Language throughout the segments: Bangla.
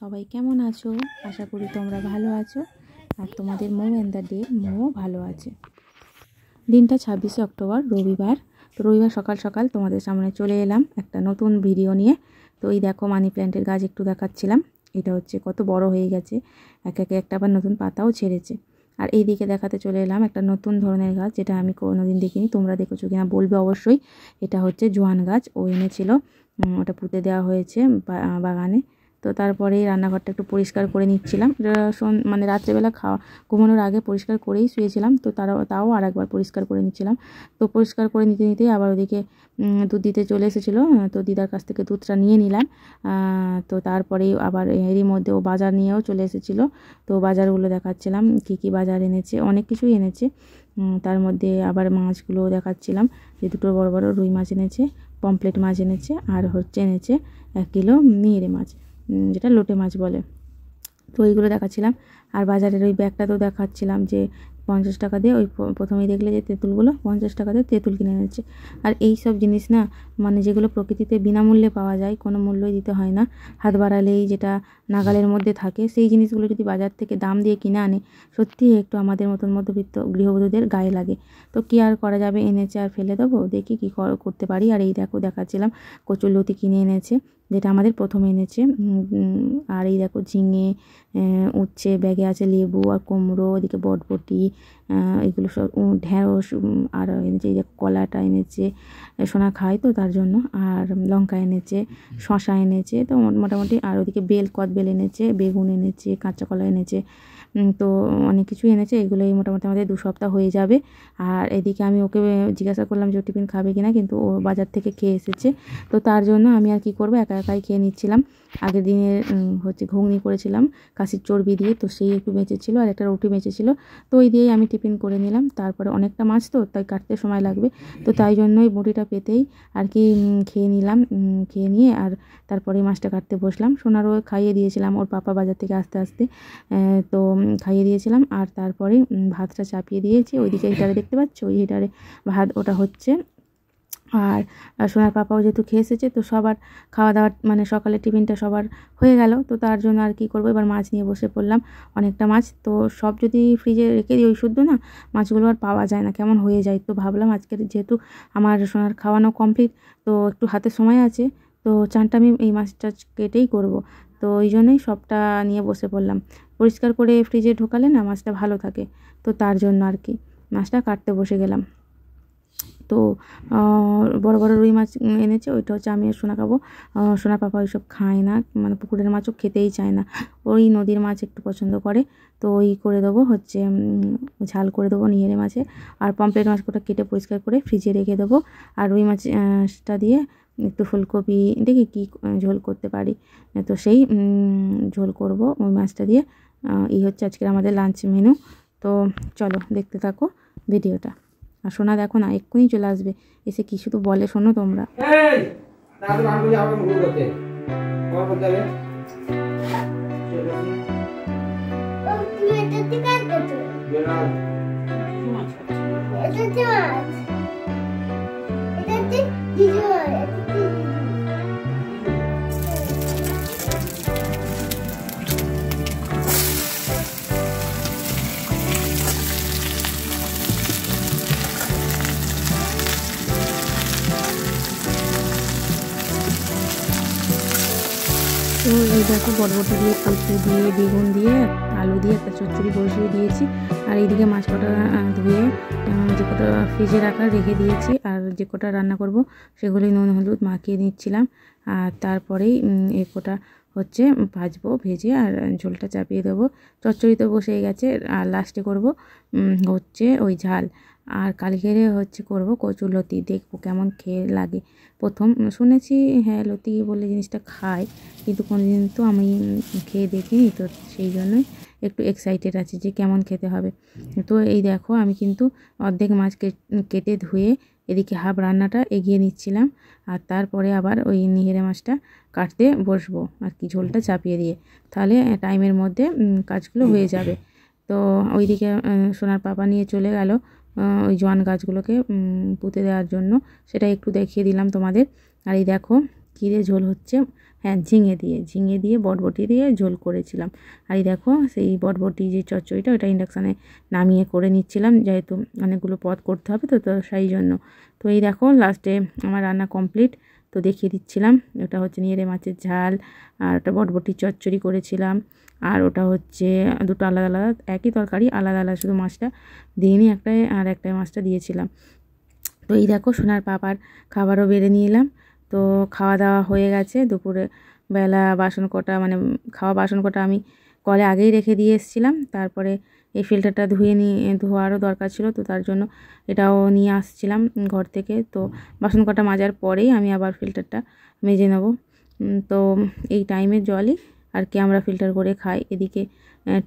সবাই কেমন আছো? আশা করি তোমরা ভালো আছো আর তোমাদের মো এন্ড দ্য ডে মো ভালো আছে। দিনটা 26শে অক্টোবর, রবিবার। তো রবিবার সকাল সকাল তোমাদের সামনে চলে এলাম একটা নতুন ভিডিও নিয়ে। তো এই দেখো মানি প্ল্যান্টের গাছ একটু দেখাচ্ছিলাম। এটা হচ্ছে কত বড় হয়ে গেছে, এক একে একটা আবার নতুন পাতাও ছেড়েছে। আর এই দিকে দেখাতে চলে এলাম একটা নতুন ধরনের গাছ, যেটা আমি কোনোদিন দেখিনি। তোমরা দেখেছো কিনা বলবে অবশ্যই। এটা হচ্ছে জোয়ান গাছ, ও এনেছিল, ওটা পুঁতে দেওয়া হয়েছে বাগানে। তো তারপরেই রান্নাঘরটা একটু পরিষ্কার করে নিচ্ছিলাম, মানে রাত্রেবেলা ঘুমানোর আগে পরিষ্কার করেই শুয়েছিলাম। তো তাও আর একবার পরিষ্কার করে নিচ্ছিলাম। তো পরিষ্কার করে নিতে নিতেই আবার ওদিকে দুধ দিতে চলে এসেছিলো। তো দিদার কাছ থেকে দুধটা নিয়ে নিলাম। তো তারপরেই আবার এরই মধ্যে ও বাজার নিয়েও চলে এসেছিলো। তো বাজারগুলো দেখাচ্ছিলাম, কী বাজার এনেছে, অনেক কিছুই এনেছে। তার মধ্যে আবার মাছগুলো দেখাচ্ছিলাম, যে দুটো বড় বড় রুই মাছ এনেছে, পমফ্লেট মাছ এনেছে, আর এনেছে 1 কিলো নিয়েরে মাছ, যেটা লোটে মাছ বলে। তো এইগুলো দেখাচ্ছিলাম। আর বাজারের ওই ব্যাগটা তো দেখাচ্ছিলাম, যে 50 টাকা দিয়ে, ওই প্রথমেই দেখলে যে তেঁতুলগুলো 50 টাকা দিয়ে তেঁতুল কিনে এনেছে। আর এই সব জিনিস না, মানে যেগুলো প্রকৃতিতে বিনামূল্যে পাওয়া যায়, কোনো মূল্যই দিতে হয় না, হাত বাড়ালেই যেটা নাগালের মধ্যে থাকে, সেই জিনিসগুলো যদি বাজার থেকে দাম দিয়ে কিনে আনে, সত্যিই একটু আমাদের মতন মধ্যবিত্ত গৃহবধূদের গায়ে লাগে। তো কী আর করা যাবে, এনেছে আর ফেলে দেবো, দেখি কী করতে পারি। আর এই দেখো দেখাচ্ছিলাম কচুরলতি কিনে এনেছে, যেটা আমাদের প্রথমে এনেছে। আর এই দেখো ঝিঙে, উচ্ছে, ব্যাগে আছে লেবু আর কুমড়ো, এদিকে বটবটি, এগুলো সব, ঢেঁড়স, আর এনেছে এই দেখো কলাটা এনেছে, সোনা খায় তো তার জন্য। আর লঙ্কা এনেছে, শশা এনেছে, তো মোটামুটি। আর ওদিকে কদবেল এনেছে, বেগুন এনেছে, কাঁচা কলা এনেছে। তো অনেক কিছু এনেছে। এগুলোই মোটামুটি আমাদের 2 সপ্তাহ হয়ে যাবে। আর এদিকে আমি ওকে জিজ্ঞাসা করলাম যে ও টিফিন খাবে কিনা, কিন্তু ও বাজার থেকে খেয়ে এসেছে। তো তার জন্য আমি আর কি করব, একা একাই খেয়ে নিচ্ছিলাম। আগের দিনে ঘুগনি করেছিলাম কাশির চর্বি দিয়ে, তো সেই একটু বেঁচেছিল, আর একটা রুটি বেঁচেছিল। তো ওই দিয়েই আমি টিফিন করে নিলাম। তারপরে অনেকটা মাছ তো, তাই কাটতে সময় লাগবে, তো তাই জন্যই বটিটা পেতেই আর কি খেয়ে নিলাম। খেয়ে নিয়ে আর তারপরে মাছটা কাটতে বসলাম। সোনারও খাইয়ে দিয়েছিলাম, ওর পাপা বাজার থেকে আসতে আসতে, তো খাইয়ে দিয়েছিলাম। আর তারপরে ভাতটা চাপিয়ে দিয়েছি ওইদিকে, হিটারে দেখতে পাচ্ছ, ওই হিটারে ভাত ওটা হচ্ছে। আর সোনার পাপাও যেহেতু খেয়ে এসেছে, তো সবার খাওয়া দাওয়ার মানে সকালের টিফিনটা সবার হয়ে গেল। তো তার জন্য আর কি করব, এবার মাছ নিয়ে বসে পড়লাম। অনেকটা মাছ, তো সব যদি ফ্রিজে রেখে দিই, ওই শুদ্ধ না, মাছগুলো আর পাওয়া যায় না, কেমন হয়ে যায়। তো ভাবলাম আজকের যেহেতু আমার সোনার খাওয়ানো কমপ্লিট, তো একটু হাতে সময় আছে, তো চানটা আমি এই মাছটা কেটেই করব। তো ওই জন্যই সবটা নিয়ে বসে পড়লাম। পরিষ্কার করে ফ্রিজে ঢোকালে না মাছটা ভালো থাকে, তো তার জন্য আর কি মাছটা কাটতে বসে গেলাম। তো বড় বড় রুই মাছ এনেছে, ওইটা হচ্ছে আমি আর সোনা খাবো। সোনার পাপা ওইসব খায় না, মানে পুকুরের মাছও খেতেই চায় না, ওই নদীর মাছ একটু পছন্দ করে। তো ওই করে দেবো হচ্ছে, ঝাল করে দেবো নিয়েরে মাছে। আর পমফ্লেট মাছটা কেটে পরিষ্কার করে ফ্রিজে রেখে দেবো। আর রুই মাছটা দিয়ে একটু ফুলকপি দেখি কী ঝোল করতে পারি, তো সেই ঝোল করব ওই মাছটা দিয়ে। এই হচ্ছে আজকের আমাদের লাঞ্চ মেনু। তো চলো দেখতে থাকো ভিডিওটা। আর সোনা দেখো না, এক্ষুনি চলে আসবে, এসে কি শুধু বলে শোনো তোমরা। তো এই দেখো বটবটি দিয়ে, কচু দিয়ে, বেগুন দিয়ে, আলু দিয়ে একটা চচ্চড়ি বসিয়ে দিয়েছি। আর এইদিকে মাছ কটা ধুয়ে যে কটা ফ্রিজে রাখা রেখে দিয়েছি, আর যে কটা রান্না করব সেগুলি নুন হলুদ মাখিয়ে নিচ্ছিলাম। আর তারপরেই এই কটা হচ্ছে ভাজবো, ভেজে আর ঝোলটা চাপিয়ে দেবো। চচ্চড়ি তো বসেই গেছে, আর লাস্টে করব হচ্ছে ওই ঝাল। আর কালকেরে হচ্ছে করব কচুরলতি, দেখবো কেমন খেয়ে লাগে। প্রথম শুনেছি হ্যাঁ লতি বলে জিনিসটা খায়, কিন্তু কোনোদিন তো আমি খেয়ে দেখিনি, তো সেই জন্যই একটু এক্সাইটেড আছি যে কেমন খেতে হবে। তো এই দেখো আমি কিন্তু অর্ধেক মাছ কেটে ধুয়ে এদিকে হাফ রান্নাটা এগিয়ে নিচ্ছিলাম। আর তারপরে আবার ওই নিহেরে মাছটা কাটতে বসবো আর কি, ঝোলটা চাপিয়ে দিয়ে, তাহলে টাইমের মধ্যে কাজগুলো হয়ে যাবে। তো ওইদিকে সোনার পাপা নিয়ে চলে গেল ওই জোয়ান গাছগুলোকে পুঁতে দেওয়ার জন্য, সেটা একটু দেখিয়ে দিলাম তোমাদের। আর এই দেখো কী দিয়ে ঝোল হচ্ছে, হ্যাঁ ঝিঙে দিয়ে বটবটি দিয়ে ঝোল করেছিলাম। আর এই দেখো সেই বটবটি যে চচ্চড়িটা ওটা ইন্ডাকশানে নামিয়ে করে নিচ্ছিলাম, যেহেতু অনেকগুলো পদ করতে হবে তো সেই জন্য। তো এই দেখো লাস্টে আমার রান্না কমপ্লিট, তো দেখিয়ে দিচ্ছিলাম। ওটা হচ্ছে নিয়েরে মাছের ঝাল, আর ওটা বটবটির চচ্চড়ি করেছিলাম, আর ওটা হচ্ছে দুটো আলাদা আলাদা, একই তরকারি আলাদা আলাদা, শুধু মাছটা দিইনি একটাই, আর একটাই মাছটা দিয়েছিলাম। তো এই দেখো সোনার পাপার খাবারও বেড়ে নিয়ে এলাম। তো খাওয়া দাওয়া হয়ে গেছে, দুপুরে বেলা বাসন কটা মানে খাওয়া বাসন কটা আমি কলে আগেই রেখে দিয়ে এসেছিলাম। তারপরে এই ফিল্টারটা ধোয়ারও দরকার ছিল, তো তার জন্য এটাও নিয়ে আসছিলাম ঘর থেকে। তো বাসন কটা মাজার পরেই আমি আবার ফিল্টারটা মেজে নেব। তো এই টাইমের জলই আর কি আমরা ফিল্টার করে খাই। এদিকে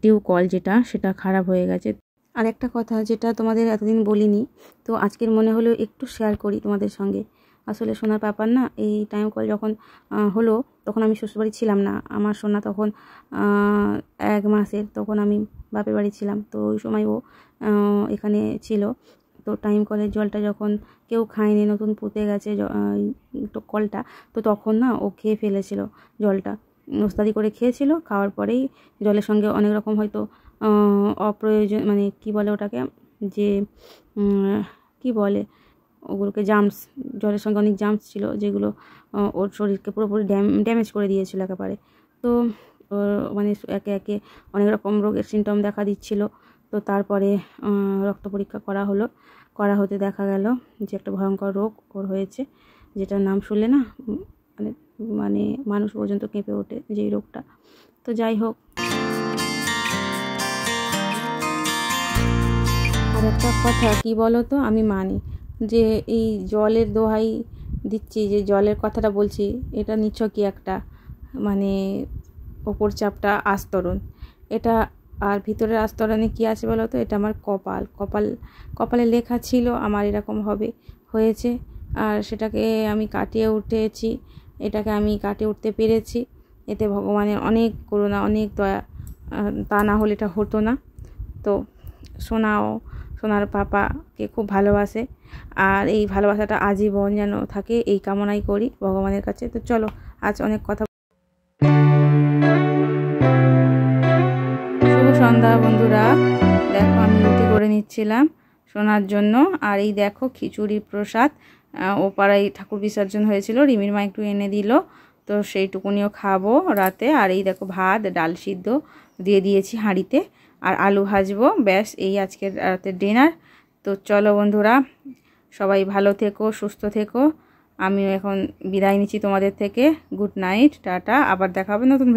টিউবকল যেটা সেটা খারাপ হয়ে গেছে। আর একটা কথা যেটা তোমাদের এতদিন বলিনি, তো আজকের মনে হলো একটু শেয়ার করি তোমাদের সঙ্গে। আসলে সোনার পাপার না এই টাইম কল যখন হলো, তখন আমি শ্বশুরবাড়ি ছিলাম না। আমার সোনা তখন 1 মাসের, তখন আমি বাপের বাড়ি ছিলাম। তো ওই সময় ও এখানে ছিল। তো টাইম কলের জলটা যখন কেউ খায়নি, নতুন পুঁতে গেছে তো কলটা, তো তখন না ও খেয়ে ফেলেছিল জলটা, ওস্তাদি করে খেয়েছিল। খাওয়ার পরেই জলের সঙ্গে অনেক রকম হয়তো অপ্রয়োজন মানে কি বলে ওটাকে, যে কি বলে ওগুলোকে, জার্মস, জলের সঙ্গে অনেক জার্মস ছিল, যেগুলো ওর শরীরকে পুরোপুরি ড্যামেজ করে দিয়েছিল একেবারে। তো মানে একে একে অনেক রকম রোগের সিমটম দেখা দিচ্ছিল। তো তারপরে রক্ত পরীক্ষা করা হতে দেখা গেল যে একটা ভয়ঙ্কর রোগ ওর হয়েছে, যেটার নাম শুনলে না মানে মানে মানুষ পর্যন্ত কেঁপে ওঠে, যেই রোগটা। তো যাই হোক, আর একটা কথা কি বলো তো, আমি মানি যে এই জলের দোহাই দিচ্ছি, যে জলের কথাটা বলছি, এটা নিছকই একটা মানে ওপর চাপটা আস্তরণ এটা। আর ভিতরের আস্তরণে কি আছে বলো তো, এটা আমার কপালে লেখা ছিল আমার এরকম হয়েছে, আর সেটাকে আমি কাটিয়ে উঠেছি, এটাকে আমি কাটিয়ে উঠতে পেরেছি। এতে ভগবানের অনেক করুণা, অনেক দয়া, তা না হলে এটা হতো না। তো সোনার পাপাকে খুব ভালোবাসে, আর এই ভালোবাসাটা আজীবন যেন থাকে, এই কামনাই করি ভগবানের কাছে। তো চলো, আজ অনেক কথা। শুভ সন্ধ্যা বন্ধুরা, দেখো আমি রুটি করে নিচ্ছিলাম সোনার জন্য। আর এই দেখো খিচুড়ির প্রসাদ, ও পাড়ায় ঠাকুর বিসর্জন হয়েছিল, রিমির মা একটু এনে দিল, তো সেইটুকুনিও খাবো রাতে। আর এই দেখো ভাত ডাল সিদ্ধ দিয়ে দিয়েছি হাঁড়িতে, আর আলু ভাজবো, ব্যাস এই আজকের রাতের ডিনার। তো চলো বন্ধুরা, সবাই ভালো থেকো, সুস্থ থেকো। আমিও এখন বিদায় নিচ্ছি তোমাদের থেকে। গুড নাইট, টাটা, আবার দেখা হবে নতুন